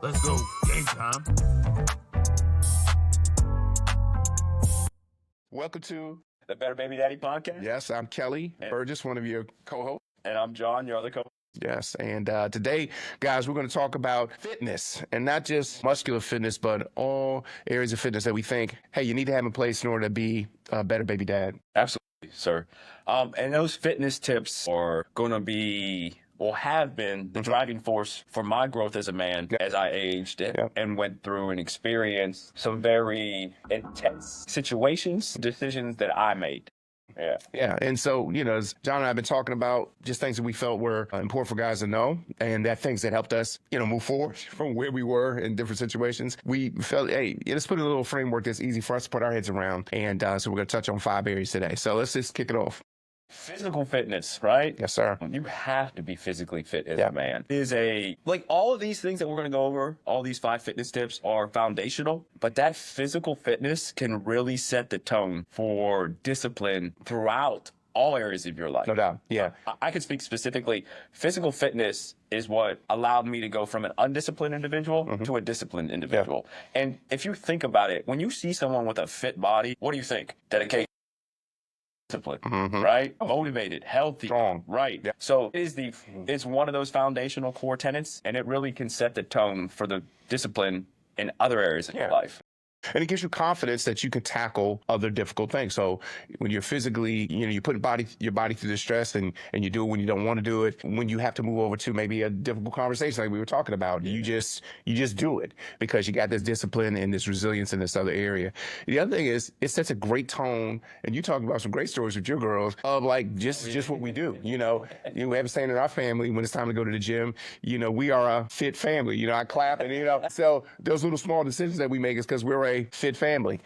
Let's go. Game time. Welcome to The Better Baby Daddy podcast. Yes, I'm Kelly Burgess, one of your co-hosts. And I'm John, your other co. Yes, and today, guys, we're going to talk about fitness, and not just muscular fitness, but all areas of fitness that we think, hey, you need to have in place in order to be a better baby dad. Absolutely, sir. And those fitness tips are going to be, or have been, the driving force for my growth as a man as I aged and went through and experienced some very intense situations, decisions that I made. Yeah. And so, as John and I have been talking about just things that we felt were important for guys to know, and that things that helped us, move forward from where we were in different situations. We felt, hey, let's put a little framework that's easy for us to put our heads around. And so we're going to touch on 5 areas today. So let's just kick it off. Physical fitness, right? Yes, sir. You have to be physically fit as a man. It is like all of these things that we're going to go over, all these 5 fitness tips are foundational, but that physical fitness can really set the tone for discipline throughout all areas of your life. No doubt. Yeah. I can speak specifically. Physical fitness is what allowed me to go from an undisciplined individual to a disciplined individual. Yeah. And if you think about it, when you see someone with a fit body, what do you think? Dedication. Discipline, right? Motivated, healthy, strong, right? Yeah. So it's one of those foundational core tenets, and it really can set the tone for the discipline in other areas of your life. And it gives you confidence that you can tackle other difficult things. So when you're physically, you put your body through the stress and you do it when you don't want to do it. When you have to move over to maybe a difficult conversation like we were talking about, you just do it because you got this discipline and this resilience in this other area. The other thing is it sets a great tone, and you talk about some great stories with your girls of like just what we do. We have a saying in our family when it's time to go to the gym, we are a fit family. I clap and so those little small decisions that we make is because we're a fit family,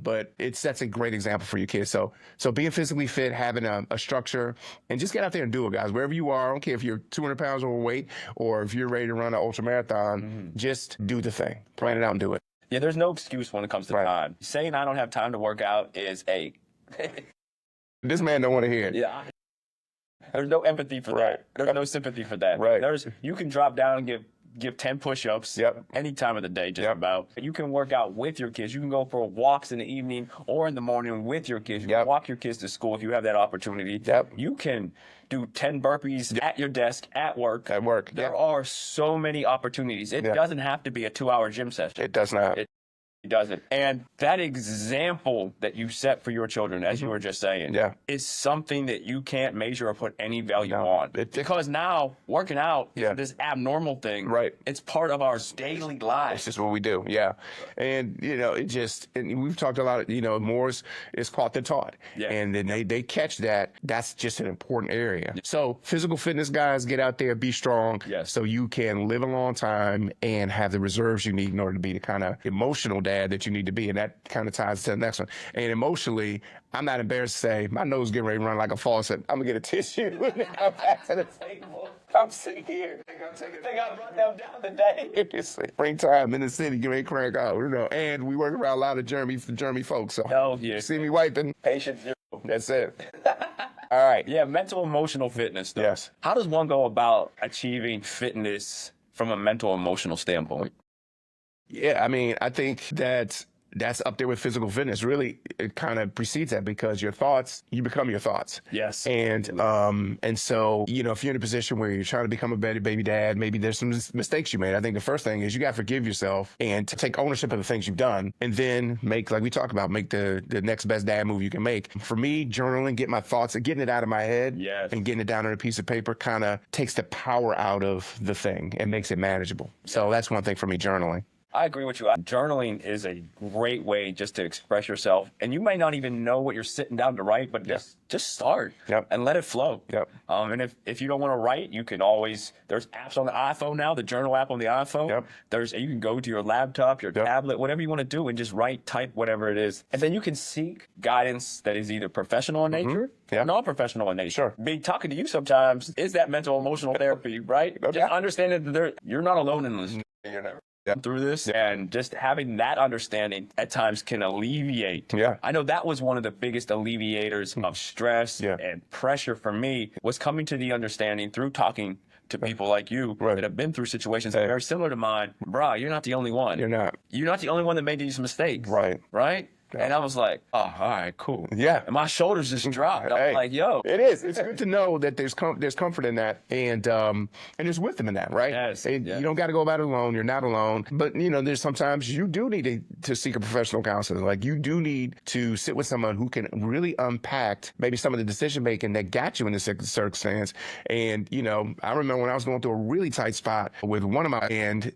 but it sets a great example for your kids. So being physically fit, having a structure, and just get out there and do it, guys. Wherever you are, I don't care if you're 200 pounds overweight or if you're ready to run an ultra marathon, just do the thing, plan it out and do it. Yeah, there's no excuse when it comes to time. Saying I don't have time to work out is this man don't want to hear it. Yeah. There's no empathy for that. There's no sympathy for that. Right. You can drop down and give 10 push-ups any time of the day, just about. You can work out with your kids. You can go for walks in the evening or in the morning with your kids. You can walk your kids to school if you have that opportunity. You can do 10 burpees at your desk, at work. There are so many opportunities. It doesn't have to be a 2-hour gym session. It does not. It doesn't. And that example that you set for your children, as you were just saying, is something that you can't measure or put any value on. Because now, working out is this abnormal thing. Right. It's part of our daily lives. It's just what we do, And, and we've talked a lot, more is caught than taught. Yeah. And then they catch that. That's just an important area. So physical fitness, guys, get out there, be strong. Yes. So you can live a long time and have the reserves you need in order to be the kind of emotional dad that you need to be, and that kind of ties to the next one. And emotionally, I'm not embarrassed to say my nose getting ready to run like a faucet. I'm gonna get a tissue and come back to the table. I'm sitting here. I think I brought them down today. It's springtime in the city, get ready to crank out, And we work around a lot of Jeremy folks. So see me wiping. Patience. That's it. All right. Yeah, mental emotional fitness, though. Yes. How does one go about achieving fitness from a mental emotional standpoint? Yeah, I mean, I think that's up there with physical fitness. Really, it kind of precedes that because your thoughts, you become your thoughts. Yes. And so, if you're in a position where you're trying to become a better baby dad, maybe there's some mistakes you made. I think the first thing is you got to forgive yourself and to take ownership of the things you've done, and then make, like we talked about, make the next best dad move you can make. For me, journaling, get my thoughts, getting it out of my head and getting it down on a piece of paper kind of takes the power out of the thing and makes it manageable. So that's one thing for me, journaling. I agree with you. Journaling is a great way just to express yourself. And you might not even know what you're sitting down to write, but just start and let it flow. And if you don't want to write, you can always, there's apps on the iPhone now, the journal app on the iPhone. You can go to your laptop, your tablet, whatever you want to do, and just type whatever it is. And then you can seek guidance that is either professional in nature or non-professional in nature. Sure. Me talking to you sometimes is that mental emotional therapy, right? Just understanding that you're not alone in this. You're never through this, and just having that understanding at times can alleviate. I know that was one of the biggest alleviators of stress and pressure for me, was coming to the understanding through talking to people like you that have been through situations that are very similar to mine. Bro, you're not the only one. You're not. You're not the only one that made these mistakes. Right. Right? Yeah. And I was like, oh, all right, cool. Yeah. And my shoulders just dropped. I was like, yo. It is. It's good to know that there's comfort in that, and there's wisdom in that, right? Yes. You don't got to go about it alone. You're not alone. But, there's sometimes you do need to seek a professional counselor. Like, you do need to sit with someone who can really unpack maybe some of the decision making that got you in this circumstance. And, I remember when I was going through a really tight spot with one of my, and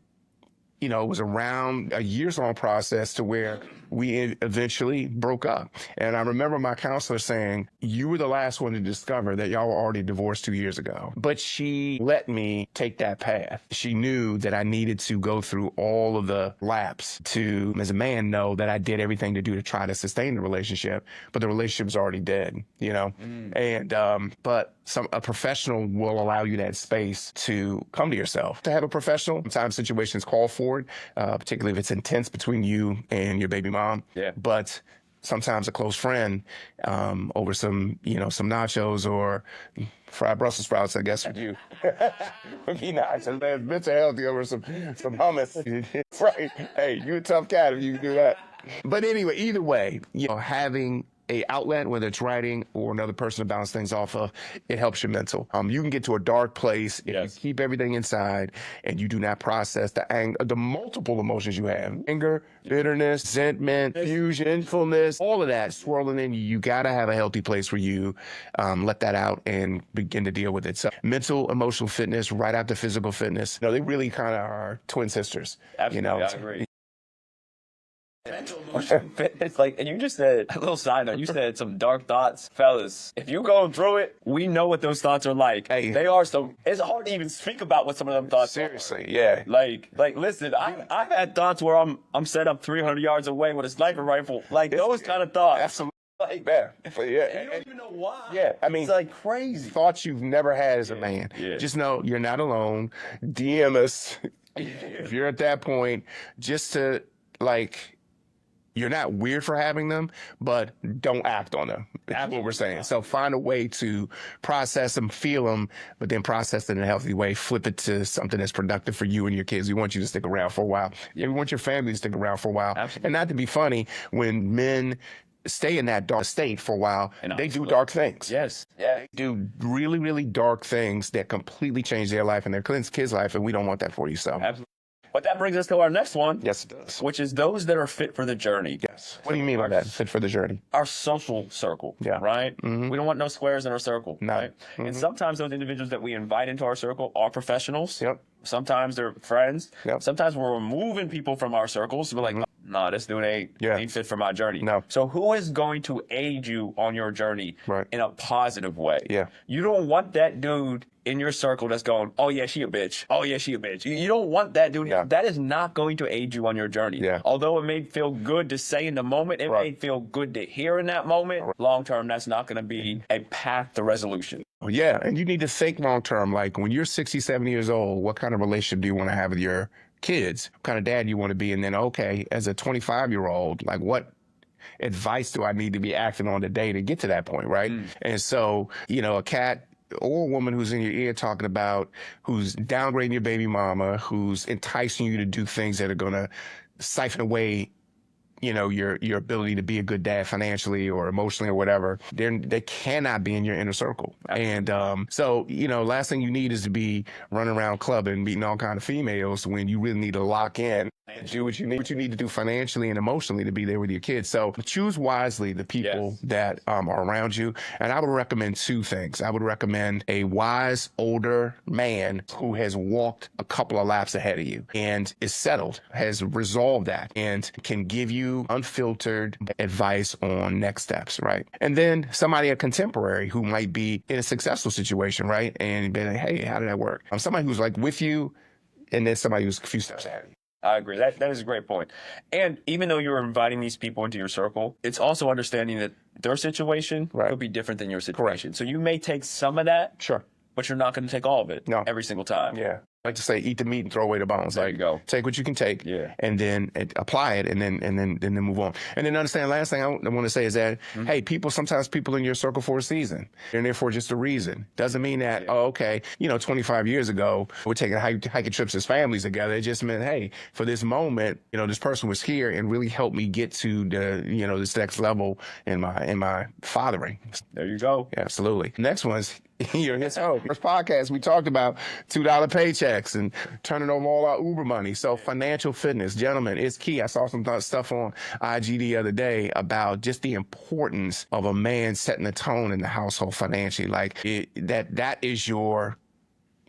it was around a years-long process to where we eventually broke up. And I remember my counselor saying, you were the last one to discover that y'all were already divorced 2 years ago. But she let me take that path. She knew that I needed to go through all of the laps to, as a man, know that I did everything to do to try to sustain the relationship, but the relationship was already dead, And, but a professional will allow you that space to come to yourself. To have a professional, sometimes situations call for it, particularly if it's intense between you and your baby mom. Yeah. But sometimes a close friend over some nachos or fried Brussels sprouts, I guess, would be nice. And then bits of healthy over some hummus. Right. Hey, you a tough cat if you can do that. But anyway, either way, having a outlet, whether it's writing or another person to bounce things off of, it helps your mental. You can get to a dark place if you keep everything inside and you do not process the multiple emotions you have. Anger, bitterness, resentment, fusion, fullness, all of that swirling in you. You got to have a healthy place where you let that out and begin to deal with it. So mental, emotional fitness, right after physical fitness, they really kind of are twin sisters. Absolutely, I agree. Mental, emotional fitness, and you just said, a little side note, you said some dark thoughts. Fellas, if you going through it, we know what those thoughts are like. Hey. They are it's hard to even speak about what some of them thoughts Seriously, are. yeah. Listen, I've had thoughts where I'm set up 300 yards away with a sniper rifle. Those kind of thoughts. Absolutely. And you Yeah. don't even know why. Yeah, I mean, it's crazy. Thoughts you've never had as a man. Yeah. Just know you're not alone. DM us if you're at that point, just to you're not weird for having them, but don't act on them. That's what we're saying. So find a way to process them, feel them, but then process it in a healthy way. Flip it to something that's productive for you and your kids. We want you to stick around for a while. Yeah. We want your family to stick around for a while. Absolutely. And not to be funny, when men stay in that dark state for a while, they do dark things. Yes. Yeah. They do really, really dark things that completely change their life and their kids' life, and we don't want that for you. So. Absolutely. But that brings us to our next one. Yes, it does. Which is those that are fit for the journey. Yes. What do you mean by that? Fit for the journey? Our social circle. Yeah. Right? Mm-hmm. We don't want no squares in our circle. No. Right? Mm-hmm. And sometimes those individuals that we invite into our circle are professionals. Yep. Sometimes they're friends. Yep. Sometimes we're removing people from our circles. We're like, nah, this dude ain't fit for my journey. No. So who is going to aid you on your journey in a positive way? Yeah. You don't want that dude in your circle that's going, oh yeah, she a bitch. Oh yeah, she a bitch. You don't want that dude. Yeah. That is not going to aid you on your journey. Yeah. Although it may feel good to say in the moment, it may feel good to hear in that moment. Long term, that's not going to be a path to resolution. Yeah, and you need to think long term. Like when you're 60, 70 years old, what kind of relationship do you want to have with your kids? What kind of dad you want to be? And then, okay, as a 25-year-old, what advice do I need to be acting on today to get to that point, right? And so, a cat or a woman who's in your ear talking about, who's downgrading your baby mama, who's enticing you to do things that are going to siphon away your ability to be a good dad financially or emotionally or whatever, they cannot be in your inner circle. And so, last thing you need is to be running around clubbing, meeting all kind of females when you really need to lock in and do what you need to do financially and emotionally to be there with your kids. So choose wisely the people that are around you. And I would recommend two things. I would recommend a wise older man who has walked a couple of laps ahead of you and is settled, has resolved that, and can give you unfiltered advice on next steps, right? And then a contemporary who might be in a successful situation, right? And be like, hey, how did that work? Somebody who's with you, and then somebody who's a few steps ahead of you. I agree. That is a great point. And even though you're inviting these people into your circle, it's also understanding that their situation could be different than your situation. Correct. So you may take some of that, sure, but you're not going to take all of it every single time. Yeah. I like to say, eat the meat and throw away the bones. There you go. Take what you can take, and then apply it, and then move on. And then understand. Last thing I want to say is that hey, sometimes people in your circle for a season, and therefore just a reason. Doesn't mean that 25 years ago we're taking hiking trips as families together. It just meant hey, for this moment, this person was here and really helped me get to the this next level in my fathering. There you go. Yeah, absolutely. Next one's his first podcast. We talked about $2 paychecks and turning over all our Uber money. So financial fitness, gentlemen, is key. I saw some stuff on IG the other day about just the importance of a man setting the tone in the household financially. Like that is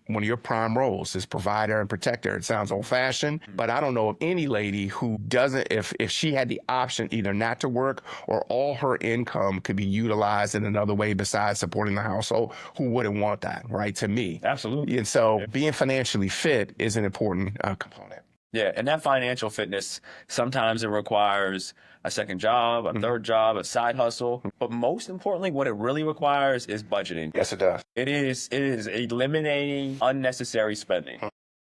one of your prime roles is provider and protector. It sounds old fashioned, but I don't know of any lady who doesn't, if she had the option either not to work or all her income could be utilized in another way besides supporting the household, who wouldn't want that, right? To me. Absolutely. And so being financially fit is an important component. Yeah, and that financial fitness, sometimes it requires a second job, a third job, a side hustle. But most importantly, what it really requires is budgeting. Yes, it does. It is eliminating unnecessary spending.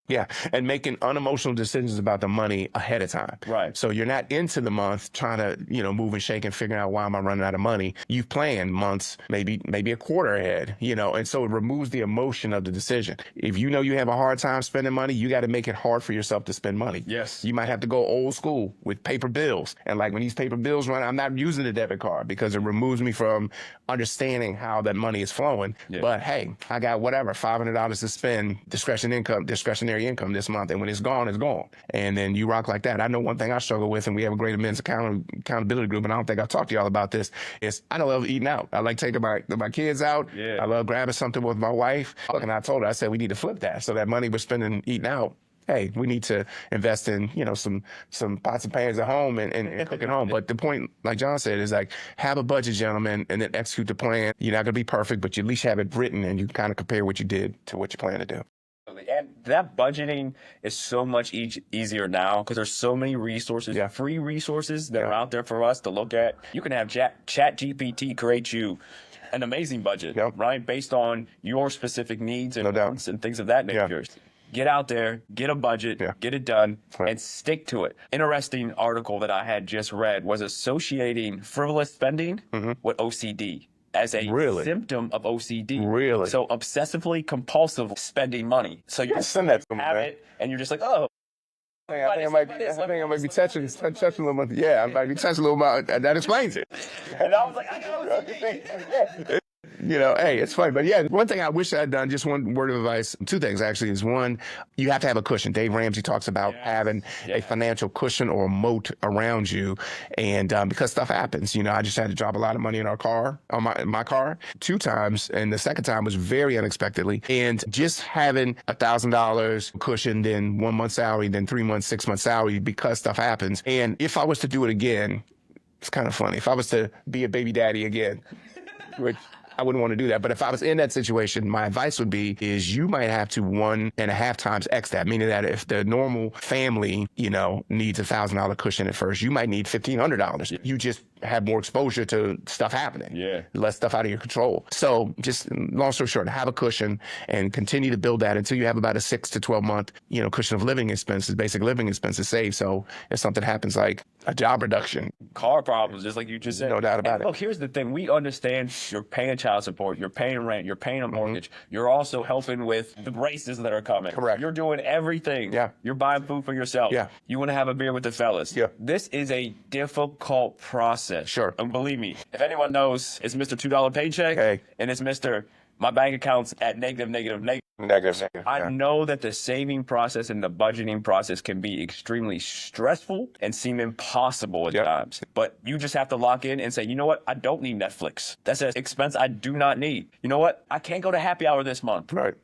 Yeah, and making unemotional decisions about the money ahead of time. Right. So you're not into the month trying to, move and shake and figuring out why am I running out of money. You've planned months, maybe a quarter ahead, and so it removes the emotion of the decision. If you know you have a hard time spending money, you got to make it hard for yourself to spend money. Yes. You might have to go old school with paper bills. And like when these paper bills run, I'm not using the debit card because it removes me from understanding how that money is flowing. Yeah. But hey, I got whatever, $500 to spend discretionary income this month, and when it's gone, it's gone. And then you rock like that. I know one thing I struggle with, and we have a great men's accountability group, and I don't think I've talked to y'all about this, is I love eating out. I like taking my kids out. Yeah. I love grabbing something with my wife. And I told her, I said, we need to flip that. So that money we're spending eating out, hey, we need to invest in, some pots and pans at home and cook at home. But the point, like John said, is like, have a budget, gentlemen, and then execute the plan. You're not going to be perfect, but you at least have it written and you kind of compare what you did to what you plan to do. And that budgeting is so much easier now because there's so many resources, free resources that are out there for us to look at. You can have ChatGPT create you an amazing budget, right? Based on your specific needs and wants and things of that nature. Get out there, get a budget, get it done, and stick to it. Interesting article that I had just read was associating frivolous spending with OCD as a symptom of OCD. Really? So obsessively compulsive spending money. So you send that to me, have it, and you're just like, oh. I think I might be touching a little bit. Yeah, I might be touching a little bit. That explains it. And I was like, I know OCD. Hey, it's funny. But yeah, one thing I wish I had done, just one word of advice, two things actually, is one, you have to have a cushion. Dave Ramsey talks about having a financial cushion or a moat around you. And because stuff happens, I just had to drop a lot of money in my car 2 times. And the second time was very unexpectedly. And just having $1,000 cushion, then 1 month's salary, then 3 months, 6 months salary because stuff happens. And if I was to do it again, it's kind of funny. If I was to be a baby daddy again, which I wouldn't want to do that. But if I was in that situation, my advice would be is you might have to 1.5 times X that, meaning that if the normal family, needs $1,000 cushion at first, you might need $1,500. You just have more exposure to stuff happening. Yeah. Less stuff out of your control. So just long story short, have a cushion and continue to build that until you have about a 6 to 12 month, cushion of living expenses, basic living expenses saved. So if something happens like a job reduction, car problems, just like you just said. No doubt about it. Look, here's the thing. We understand you're paying child support, you're paying rent, you're paying a mortgage. You're also helping with the races that are coming. Correct. You're doing everything. Yeah. You're buying food for yourself. Yeah. You want to have a beer with the fellas. Yeah. This is a difficult process. Sure. And believe me, if anyone knows, it's Mr. $2 paycheck. Hey. And it's Mr. My bank account's at negative. I know that the saving process and the budgeting process can be extremely stressful and seem impossible at times. But you just have to lock in and say, you know what? I don't need Netflix. That's an expense I do not need. You know what? I can't go to happy hour this month. Right.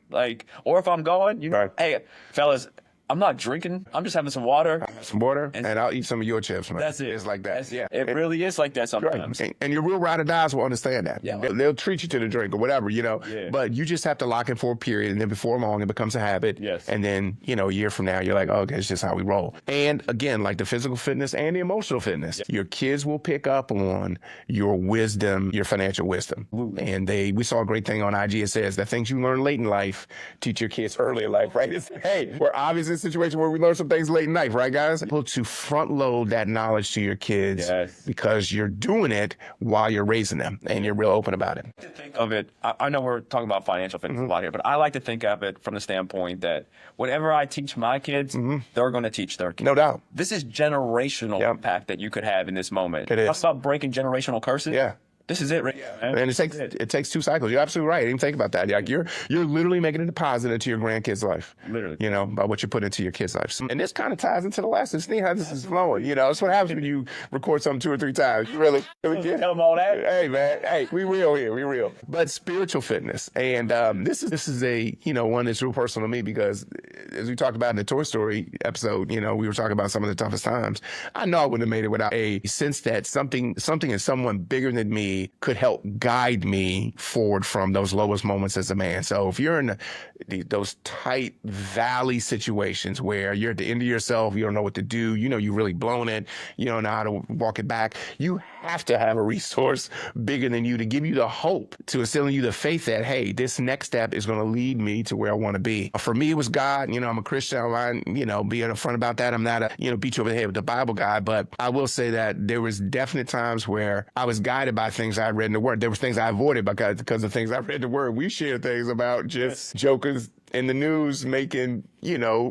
Or if I'm going, hey, fellas, I'm not drinking. I'm just having some water. Some water, and I'll eat some of your chips, man. That's it. It's like that. Yeah. It really is like that sometimes. Right. And your real ride or dies will understand that. Yeah. They'll treat you to the drink or whatever, Yeah. But you just have to lock in for a period, and then before long, it becomes a habit. Yes. And then, a year from now, you're like, oh, okay, it's just how we roll. And again, like the physical fitness and the emotional fitness, your kids will pick up on your wisdom, your financial wisdom. Absolutely. And we saw a great thing on IG. It says that things you learn late in life, teach your kids early in life, right? Hey, we're obviously in a situation where we learn some things late in life, right, guys? Able to front load that knowledge to your kids because you're doing it while you're raising them and you're real open about it. Think of it. I know we're talking about financial fitness a lot here, but I like to think of it from the standpoint that whatever I teach my kids, they're going to teach their kids. No doubt. This is generational impact that you could have in this moment. It is. Talk about breaking generational curses. Yeah. This is it, right? Man. And it takes 2 cycles. You're absolutely right. I didn't even think about that. Like you're literally making a deposit into your grandkids' life. Literally. By what you put into your kids' life. And this kind of ties into the lesson. See how this is flowing. That's what happens when you record something 2 or 3 times. You really tell them all that. Hey man, hey, we real here. We real. But spiritual fitness, and this is a one that's real personal to me because as we talked about in the Toy Story episode, we were talking about some of the toughest times. I know I wouldn't have made it without a sense that something and someone bigger than me could help guide me forward from those lowest moments as a man. So if you're in those tight valley situations where you're at the end of yourself, you don't know what to do, you've really blown it, you don't know how to walk it back, you have to have a resource bigger than you to give you the hope, to instill in you the faith that, hey, this next step is going to lead me to where I want to be. For me, it was God. I'm a Christian. I'm being upfront about that. I'm not a, beat you over the head with the Bible guy, but I will say that there was definite times where I was guided by things I read in the Word. There was things I avoided because of things I read in the Word. We share things about just jokers in the news making,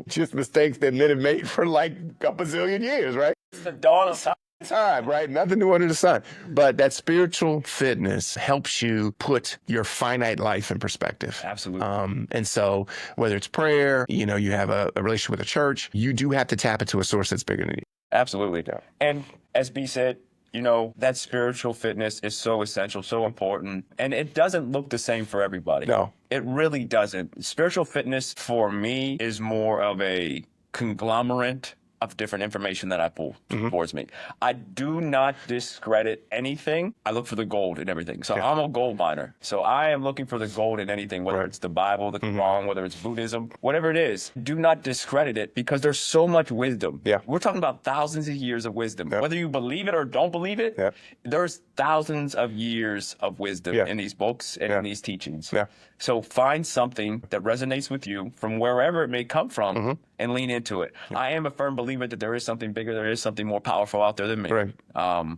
just mistakes that men have made for like a bazillion years, right? It's the dawn of time, right? Nothing new under the sun. But that spiritual fitness helps you put your finite life in perspective. Absolutely. And so whether it's prayer, you have a relationship with a church, you do have to tap into a source that's bigger than you. Absolutely. Yeah. And as B said, that spiritual fitness is so essential, so important. And it doesn't look the same for everybody. No. It really doesn't. Spiritual fitness for me is more of a conglomerate of different information that I pull towards me. I do not discredit anything. I look for the gold in everything. So I'm a gold miner. So I am looking for the gold in anything, whether it's the Bible, the Quran, whether it's Buddhism, whatever it is. Do not discredit it because there's so much wisdom. Yeah. We're talking about thousands of years of wisdom. Yeah. Whether you believe it or don't believe it, there's thousands of years of wisdom in these books and in these teachings. Yeah. So find something that resonates with you from wherever it may come from and lean into it. I am a firm believer that there is something bigger, there is something more powerful out there than me. Right.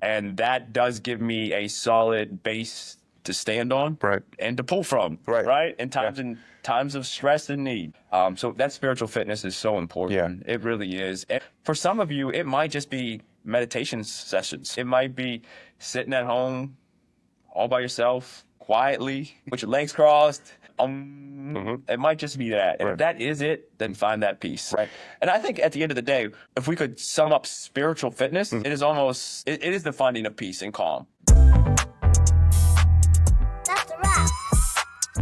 And that does give me a solid base to stand on and to pull from. Right. In times of stress and need. So that spiritual fitness is so important. It really is. And for some of you, it might just be meditation sessions. It might be sitting at home all by yourself, quietly, with your legs crossed. It might just be that. And if that is it, then find that peace. Right. And I think at the end of the day, if we could sum up spiritual fitness, it is the finding of peace and calm.